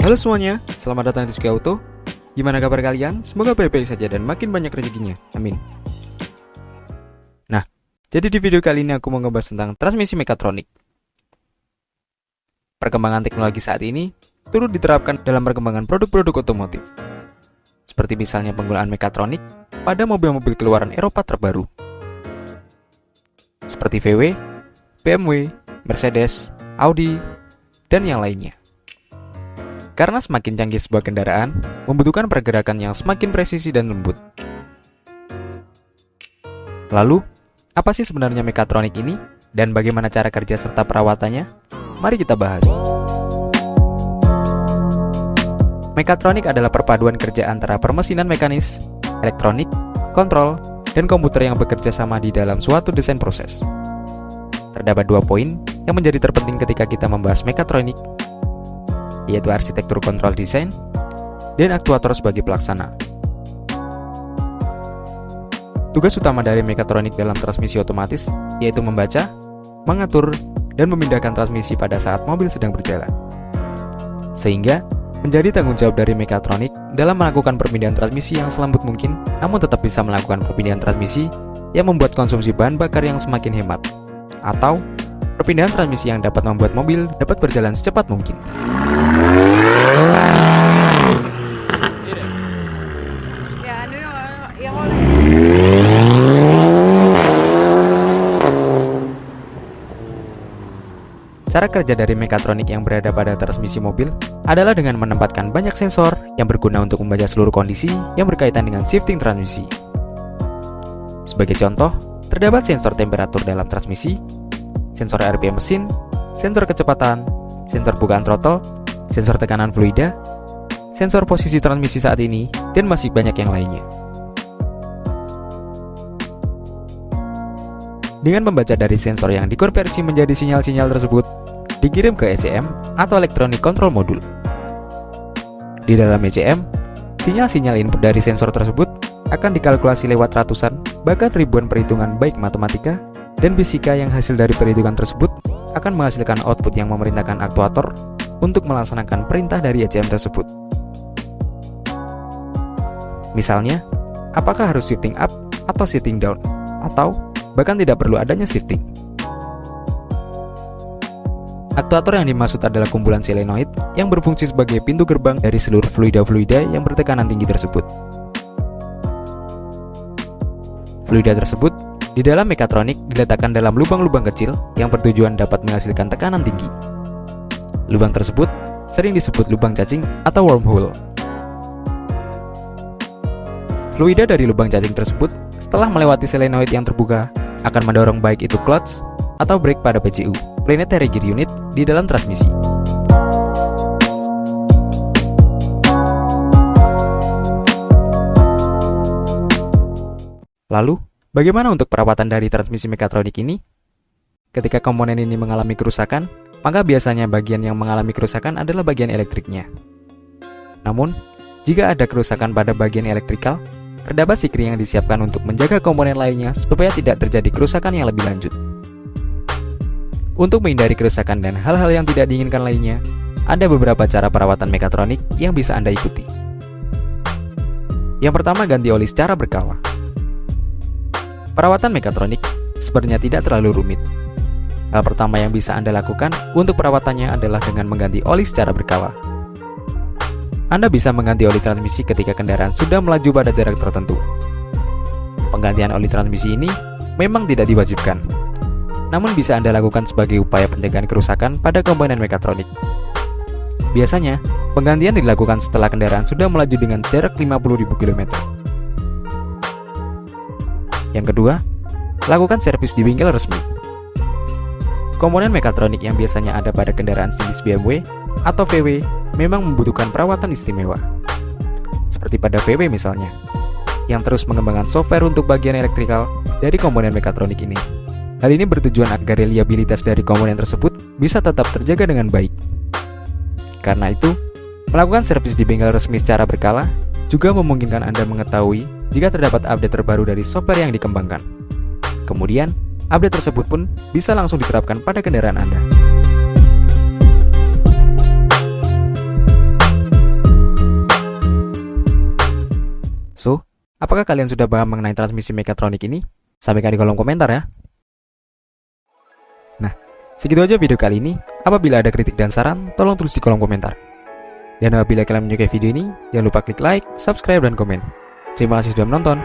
Halo semuanya, selamat datang di Suki Auto. Gimana kabar kalian? Semoga baik-baik saja dan makin banyak rezekinya, amin. Nah, jadi di video kali ini aku mau ngebahas tentang transmisi mekatronik. Perkembangan teknologi saat ini turut diterapkan dalam perkembangan produk-produk otomotif, seperti misalnya penggunaan mekatronik pada mobil-mobil keluaran Eropa terbaru, seperti VW, BMW, Mercedes, Audi, dan yang lainnya. Karena semakin canggih sebuah kendaraan, membutuhkan pergerakan yang semakin presisi dan lembut. Lalu, apa sih sebenarnya mekatronik ini? Dan bagaimana cara kerja serta perawatannya? Mari kita bahas. Mekatronik adalah perpaduan kerja antara permesinan mekanis, elektronik, kontrol, dan komputer yang bekerja sama di dalam suatu desain proses. Terdapat 2 poin yang menjadi terpenting ketika kita membahas mekatronik, yaitu arsitektur kontrol desain dan aktuator sebagai pelaksana. Tugas utama dari mekatronik dalam transmisi otomatis yaitu membaca, mengatur, dan memindahkan transmisi pada saat mobil sedang berjalan. Sehingga menjadi tanggung jawab dari mekatronik dalam melakukan perpindahan transmisi yang selembut mungkin, namun tetap bisa melakukan perpindahan transmisi yang membuat konsumsi bahan bakar yang semakin hemat, atau perpindahan transmisi yang dapat membuat mobil dapat berjalan secepat mungkin. Cara kerja dari mekatronik yang berada pada transmisi mobil adalah dengan menempatkan banyak sensor yang berguna untuk membaca seluruh kondisi yang berkaitan dengan shifting transmisi. Sebagai contoh, terdapat sensor temperatur dalam transmisi, sensor RPM mesin, sensor kecepatan, sensor bukaan throttle, sensor tekanan fluida, sensor posisi transmisi saat ini, dan masih banyak yang lainnya. Dengan membaca dari sensor yang dikonversi menjadi sinyal-sinyal tersebut, dikirim ke ECM atau Electronic Control Module. Di dalam ECM, sinyal-sinyal input dari sensor tersebut akan dikalkulasi lewat ratusan, bahkan ribuan perhitungan baik matematika dan fisika yang hasil dari perhitungan tersebut akan menghasilkan output yang memerintahkan aktuator untuk melaksanakan perintah dari ECM tersebut. Misalnya, apakah harus shifting up atau shifting down, atau bahkan tidak perlu adanya shifting. Aktuator yang dimaksud adalah kumpulan solenoid yang berfungsi sebagai pintu gerbang dari seluruh fluida-fluida yang bertekanan tinggi tersebut. Fluida tersebut di dalam mekatronik diletakkan dalam lubang-lubang kecil yang bertujuan dapat menghasilkan tekanan tinggi. Lubang tersebut sering disebut lubang cacing atau wormhole. Fluida dari lubang cacing tersebut setelah melewati solenoid yang terbuka akan mendorong baik itu clutch atau brake pada PGU, Planetary Gear Unit, di dalam transmisi. Lalu, bagaimana untuk perawatan dari transmisi mekatronik ini? Ketika komponen ini mengalami kerusakan, maka biasanya bagian yang mengalami kerusakan adalah bagian elektriknya. Namun, jika ada kerusakan pada bagian elektrikal, terdapat sikring yang disiapkan untuk menjaga komponen lainnya supaya tidak terjadi kerusakan yang lebih lanjut. Untuk menghindari kerusakan dan hal-hal yang tidak diinginkan lainnya, ada beberapa cara perawatan mekatronik yang bisa Anda ikuti. Yang pertama, ganti oli secara berkala. Perawatan mekatronik sebenarnya tidak terlalu rumit. Hal pertama yang bisa Anda lakukan untuk perawatannya adalah dengan mengganti oli secara berkala. Anda bisa mengganti oli transmisi ketika kendaraan sudah melaju pada jarak tertentu. Penggantian oli transmisi ini memang tidak diwajibkan, namun bisa Anda lakukan sebagai upaya pencegahan kerusakan pada komponen mekatronik. Biasanya, penggantian dilakukan setelah kendaraan sudah melaju dengan jarak 50.000 km. Yang kedua, lakukan servis di bengkel resmi. Komponen mekatronik yang biasanya ada pada kendaraan sejenis BMW atau VW memang membutuhkan perawatan istimewa. Seperti pada VW misalnya, yang terus mengembangkan software untuk bagian elektrikal dari komponen mekatronik ini. Hal ini bertujuan agar reliabilitas dari komponen tersebut bisa tetap terjaga dengan baik. Karena itu, melakukan servis di bengkel resmi secara berkala juga memungkinkan Anda mengetahui jika terdapat update terbaru dari software yang dikembangkan. Kemudian, update tersebut pun bisa langsung diterapkan pada kendaraan Anda. Apakah kalian sudah paham mengenai transmisi mekatronik ini? Sampaikan di kolom komentar ya. Nah, segitu aja video kali ini. Apabila ada kritik dan saran, tolong tulis di kolom komentar. Dan apabila kalian menyukai video ini, jangan lupa klik like, subscribe, dan komen. Terima kasih sudah menonton.